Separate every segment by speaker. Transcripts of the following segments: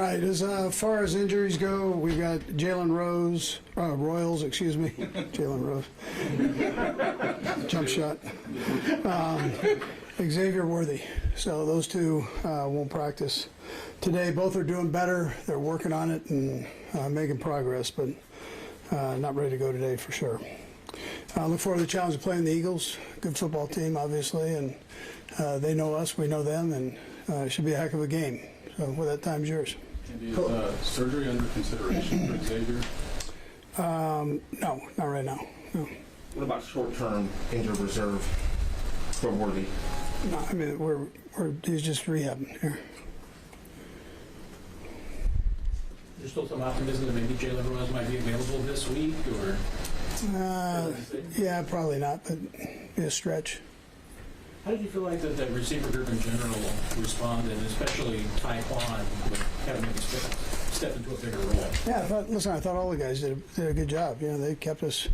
Speaker 1: All right, as far as injuries go, we've got Royals, excuse me, Jalen Rose, jump shot, Xavier Worthy. So those two won't practice today. Both are doing better. They're working on it and making progress, but not ready to go today for sure. Look forward to the challenge of playing the Eagles. Good football team, obviously, and they know us, we know them, and it should be a heck of a game. So with that, time's yours.
Speaker 2: Is surgery under consideration for Xavier?
Speaker 1: No, not right now. No.
Speaker 3: What about short-term injured reserve for Worthy?
Speaker 1: No, I mean, he's just rehabbing here.
Speaker 4: There's still some optimism that maybe Jalen Rose might be available this week, or?
Speaker 1: Yeah, probably not, but be a stretch.
Speaker 4: How did you feel like the receiver group in general responded, especially Taekwon, with having to step into a bigger role?
Speaker 1: Yeah, I thought all the guys did a good job. You know, they kept us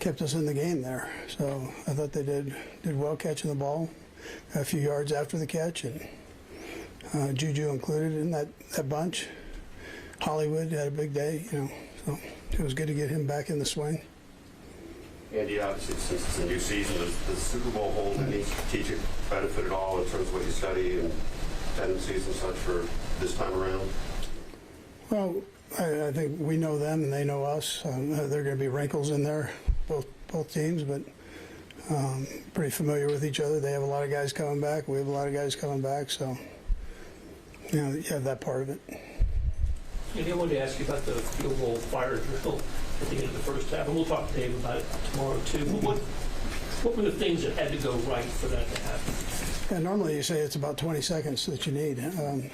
Speaker 1: in the game there. So I thought they did well catching the ball, a few yards after the catch, and Juju included in that bunch. Hollywood had a big day, you know, so it was good to get him back in the swing.
Speaker 5: Andy, obviously, since it's a new season, does the Super Bowl hold any strategic benefit at all in terms of what you study and tendencies and such for this time around?
Speaker 1: Well, I think we know them and they know us. There are going to be wrinkles in there, both teams, but pretty familiar with each other. They have a lot of guys coming back. We have a lot of guys coming back, so you know, you have that part of it.
Speaker 4: Andy, I wanted to ask you about the field goal fire drill at the end of the first half, and we'll talk to Dave about it tomorrow too. What were the things that had to go right for that to happen?
Speaker 1: Yeah, normally you say it's about 20 seconds that you need.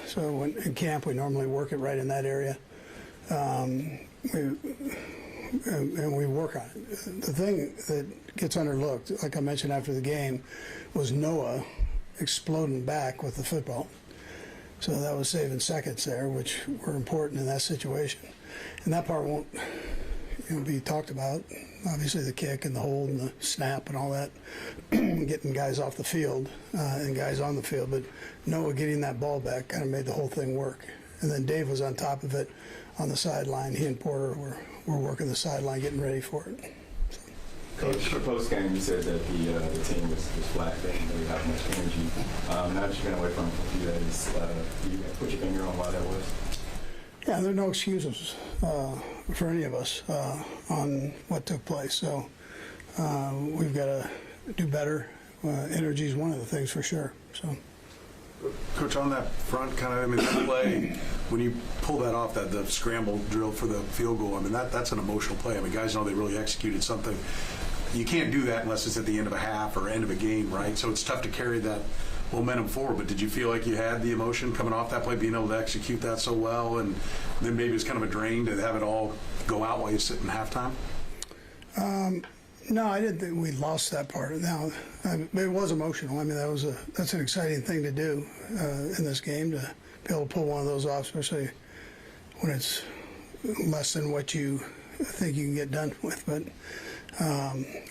Speaker 1: So in camp we normally work it right in that area, and we work on it. The thing that gets underlooked, like I mentioned after the game, was Noah exploding back with the football. So that was saving seconds there, which were important in that situation. And that part won't be talked about. Obviously the kick and the hold and the snap and all that, getting guys off the field and guys on the field. But Noah getting that ball back kind of made the whole thing work. And then Dave was on top of it on the sideline. He and Porter were working the sideline, getting ready for it.
Speaker 6: Coach, post game, you said that the team was flat. They didn't really have much energy. Now that you've been away from it for a few days, you put your finger on why that was?
Speaker 1: Yeah, there are no excuses for any of us on what took place. So we've got to do better. Energy is one of the things for sure. So.
Speaker 7: Coach, on that front, kind of, I mean, that play, when you pull that off, the scramble drill for the field goal, I mean, that's an emotional play. I mean, guys know they really executed something. You can't do that unless it's at the end of a half or end of a game, right? So it's tough to carry that momentum forward. But did you feel like you had the emotion coming off that play, being able to execute that so well, and then maybe it's kind of a drain to have it all go out while you sit in halftime?
Speaker 1: No, I didn't think we lost that part. Now, it was emotional. I mean, that's an exciting thing to do in this game, to be able to pull one of those off, especially when it's less than what you think you can get done with, but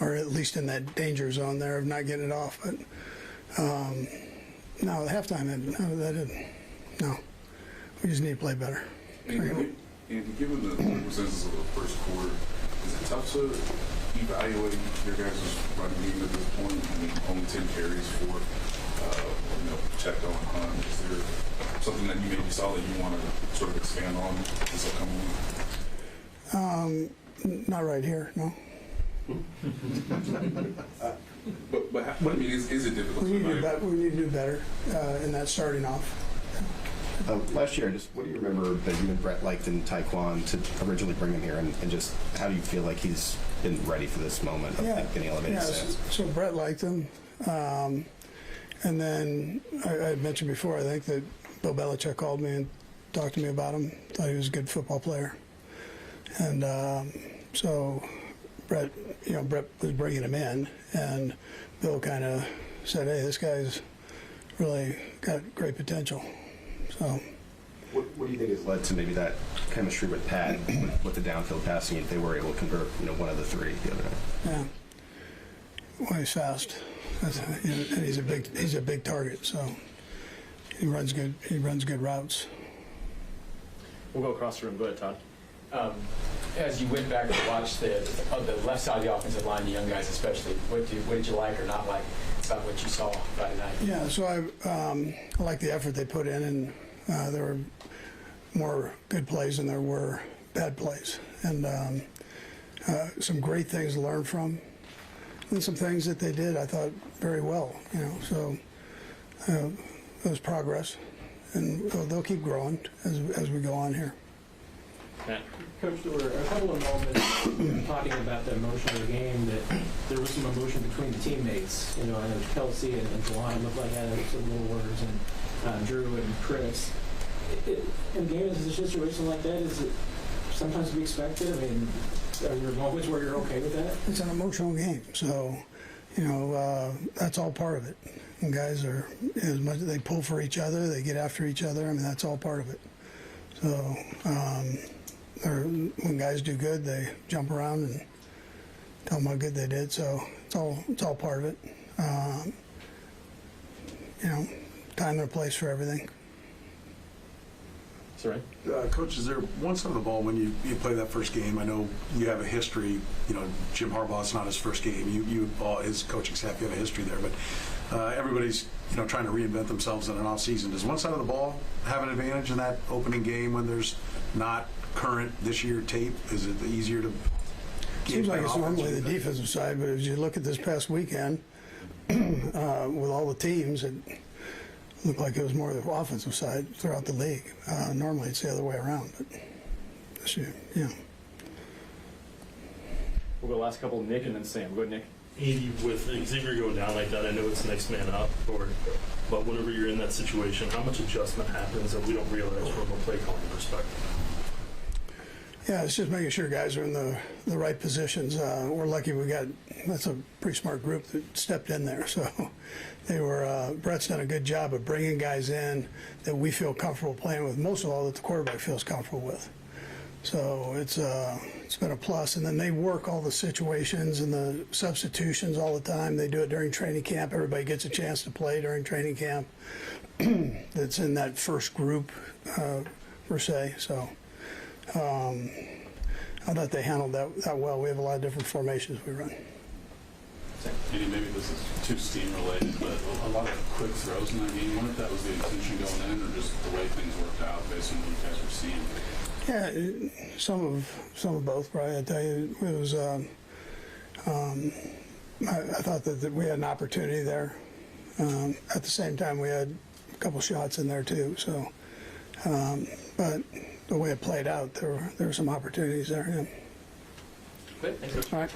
Speaker 1: or at least in that danger zone there of not getting it off. But no, the halftime, no, we just need to play better.
Speaker 2: And given the circumstances of the first quarter, is it tough to evaluate your guys' running game at this point? I mean, only 10 carries for Checo and Hunt. Is there something that you maybe saw that you want to sort of expand on this upcoming week?
Speaker 1: Not right here, no.
Speaker 2: But I mean, is it difficult?
Speaker 1: We need to do better in that starting off.
Speaker 3: Last year, just what do you remember that you and Brett liked in Taekwon to originally bring him here, and just how do you feel like he's been ready for this moment of getting elevated stance?
Speaker 1: So Brett liked him. And then I mentioned before, I think that Bill Belichick called me and talked to me about him, thought he was a good football player. And so Brett was bringing him in, and Bill kind of said, hey, this guy's really got great potential. So,
Speaker 3: what do you think has led to maybe that chemistry with Pat with the downfield passing, if they were able to convert one of the three the other night?
Speaker 1: Yeah. Well, he's fast. And he's a big target, so he runs good routes.
Speaker 8: We'll go across the room. Go ahead, Todd. As you went back to watch the left side of the offensive line, the young guys especially, what did you like or not like about what you saw Friday night?
Speaker 1: Yeah, so I like the effort they put in, and there were more good plays than there were bad plays, and some great things to learn from, and some things that they did I thought very well. So it was progress, and they'll keep growing as we go on here.
Speaker 8: Matt?
Speaker 4: Coach, there were a couple of moments talking about the emotion of the game that there was some emotion between the teammates. I know Kelsey and Juwan looked like had some little words, and Drew and Chris. In a game as a situation like that, is it sometimes to be expected? I mean, are there moments where you're okay with that?
Speaker 1: It's an emotional game, so that's all part of it. And guys are, as much as they pull for each other, they get after each other. I mean, that's all part of it. So when guys do good, they jump around and tell them how good they did. So it's all part of it. Time and a place for everything.
Speaker 8: Sorry.
Speaker 7: Coach, is there one side of the ball when you play that first game? I know you have a history. Jim Harbaugh's not his first game. You all his coaching staff, you have a history there. But everybody's trying to reinvent themselves in an off season. Does one side of the ball have an advantage in that opening game when there's not current this year tape? Is it easier to?
Speaker 1: Seems like it's normally the defensive side, but as you look at this past weekend with all the teams, it looked like it was more the offensive side throughout the league. Normally it's the other way around, but this year, yeah.
Speaker 8: We'll go last couple, Nick and then Sam. Go ahead, Nick.
Speaker 9: Andy, with Xavier going down like that, I know it's next man up, but whenever you're in that situation, how much adjustment happens that we don't realize from a play calling perspective?
Speaker 1: Yeah, it's just making sure guys are in the right positions. We're lucky that's a pretty smart group that stepped in there. So Brett's done a good job of bringing guys in that we feel comfortable playing with, most of all that the quarterback feels comfortable with. So it's been a plus. And then they work all the situations and the substitutions all the time. They do it during training camp. Everybody gets a chance to play during training camp. That's in that first group, per se. So I thought they handled that well. We have a lot of different formations we run.
Speaker 2: Andy, maybe this is too steam related, but a lot of quick throws in that game. I wonder if that was the intention going in, or just the way things worked out based on what you guys were seeing.
Speaker 1: Yeah, some of both, probably. I tell you, it was. I thought that we had an opportunity there. At the same time, we had a couple shots in there too. So, but the way it played out, there were some opportunities there. Yeah.
Speaker 8: Good. Thanks, Coach.
Speaker 1: All right.